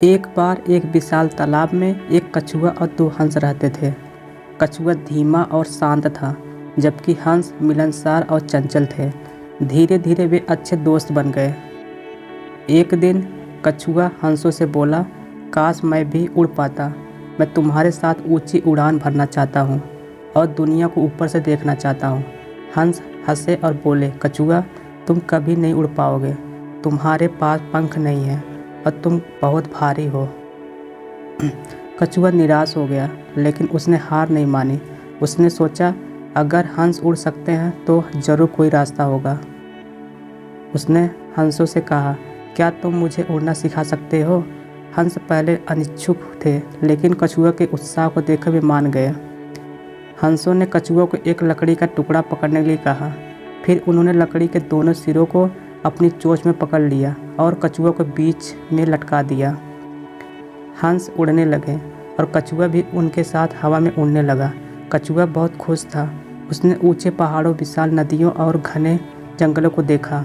एक बार एक विशाल तालाब में एक कछुआ और दो हंस रहते थे। कछुआ धीमा और शांत था, जबकि हंस मिलनसार और चंचल थे। धीरे धीरे वे अच्छे दोस्त बन गए। एक दिन कछुआ हंसों से बोला, काश मैं भी उड़ पाता। मैं तुम्हारे साथ ऊंची उड़ान भरना चाहता हूँ और दुनिया को ऊपर से देखना चाहता हूँ। हंस हंसे और बोले, कछुआ तुम कभी नहीं उड़ पाओगे। तुम्हारे पास पंख नहीं है और तुम बहुत भारी हो। कछुआ निराश हो गया, लेकिन उसने हार नहीं मानी। उसने सोचा, अगर हंस उड़ सकते हैं तो ज़रूर कोई रास्ता होगा। उसने हंसों से कहा, क्या तुम मुझे उड़ना सिखा सकते हो? हंस पहले अनिच्छुक थे, लेकिन कछुआ के उत्साह को देखकर वे मान गए। हंसों ने कछुआ को एक लकड़ी का टुकड़ा पकड़ने के लिए कहा। फिर उन्होंने लकड़ी के दोनों सिरों को अपनी चोंच में पकड़ लिया और कछुआ को बीच में लटका दिया। हंस उड़ने लगे और कछुआ भी उनके साथ हवा में उड़ने लगा। कछुआ बहुत खुश था। उसने ऊंचे पहाड़ों, विशाल नदियों और घने जंगलों को देखा।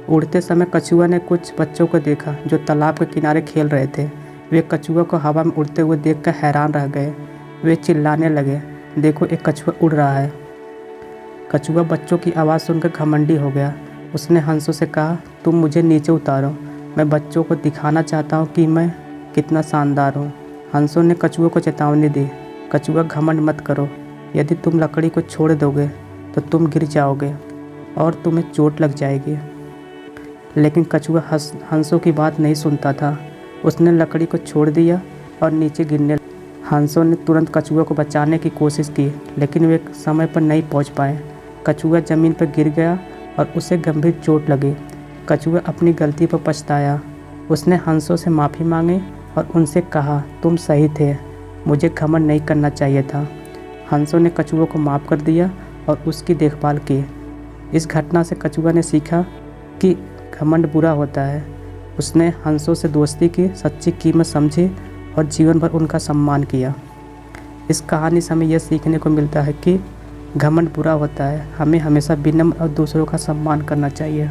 उड़ते समय कछुआ ने कुछ बच्चों को देखा जो तालाब के किनारे खेल रहे थे। वे कछुआ को हवा में उड़ते हुए देखकर हैरान रह गए। वे चिल्लाने लगे, देखो एक कछुआ उड़ रहा है। कछुआ बच्चों की आवाज़ सुनकर घमंडी हो गया। उसने हंसों से कहा, तुम मुझे नीचे उतारो, मैं बच्चों को दिखाना चाहता हूँ कि मैं कितना शानदार हूँ। हंसों ने कछुआ को चेतावनी दी, कछुआ घमंड मत करो। यदि तुम लकड़ी को छोड़ दोगे तो तुम गिर जाओगे और तुम्हें चोट लग जाएगी। लेकिन कछुआ हंसों की बात नहीं सुनता था। उसने लकड़ी को छोड़ दिया और नीचे गिरने लगा। हंसों ने तुरंत कछुआ को बचाने की कोशिश की, लेकिन वे समय पर नहीं पहुँच पाए। कछुआ ज़मीन पर गिर गया और उसे गंभीर चोट लगी। कछुआ अपनी गलती पर पछताया। उसने हंसों से माफ़ी मांगी और उनसे कहा, तुम सही थे, मुझे घमंड नहीं करना चाहिए था। हंसों ने कछुआ को माफ़ कर दिया और उसकी देखभाल की। इस घटना से कछुआ ने सीखा कि घमंड बुरा होता है। उसने हंसों से दोस्ती की, सच्ची कीमत समझी और जीवन भर उनका सम्मान किया। इस कहानी से हमें यह सीखने को मिलता है कि घमंड बुरा होता है। हमें हमेशा विनम्र और दूसरों का सम्मान करना चाहिए।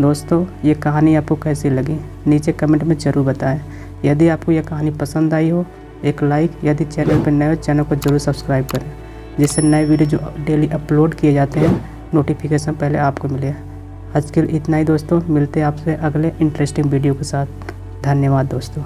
दोस्तों, ये कहानी आपको कैसी लगी नीचे कमेंट में ज़रूर बताएं। यदि आपको यह कहानी पसंद आई हो, एक लाइक, यदि चैनल पर नए हो चैनल को ज़रूर सब्सक्राइब करें, जिससे नए वीडियो जो डेली अपलोड किए जाते हैं नोटिफिकेशन पहले आपको मिले। आज के लिए इतना ही दोस्तों, मिलते हैं आपसे अगले इंटरेस्टिंग वीडियो के साथ। धन्यवाद दोस्तों।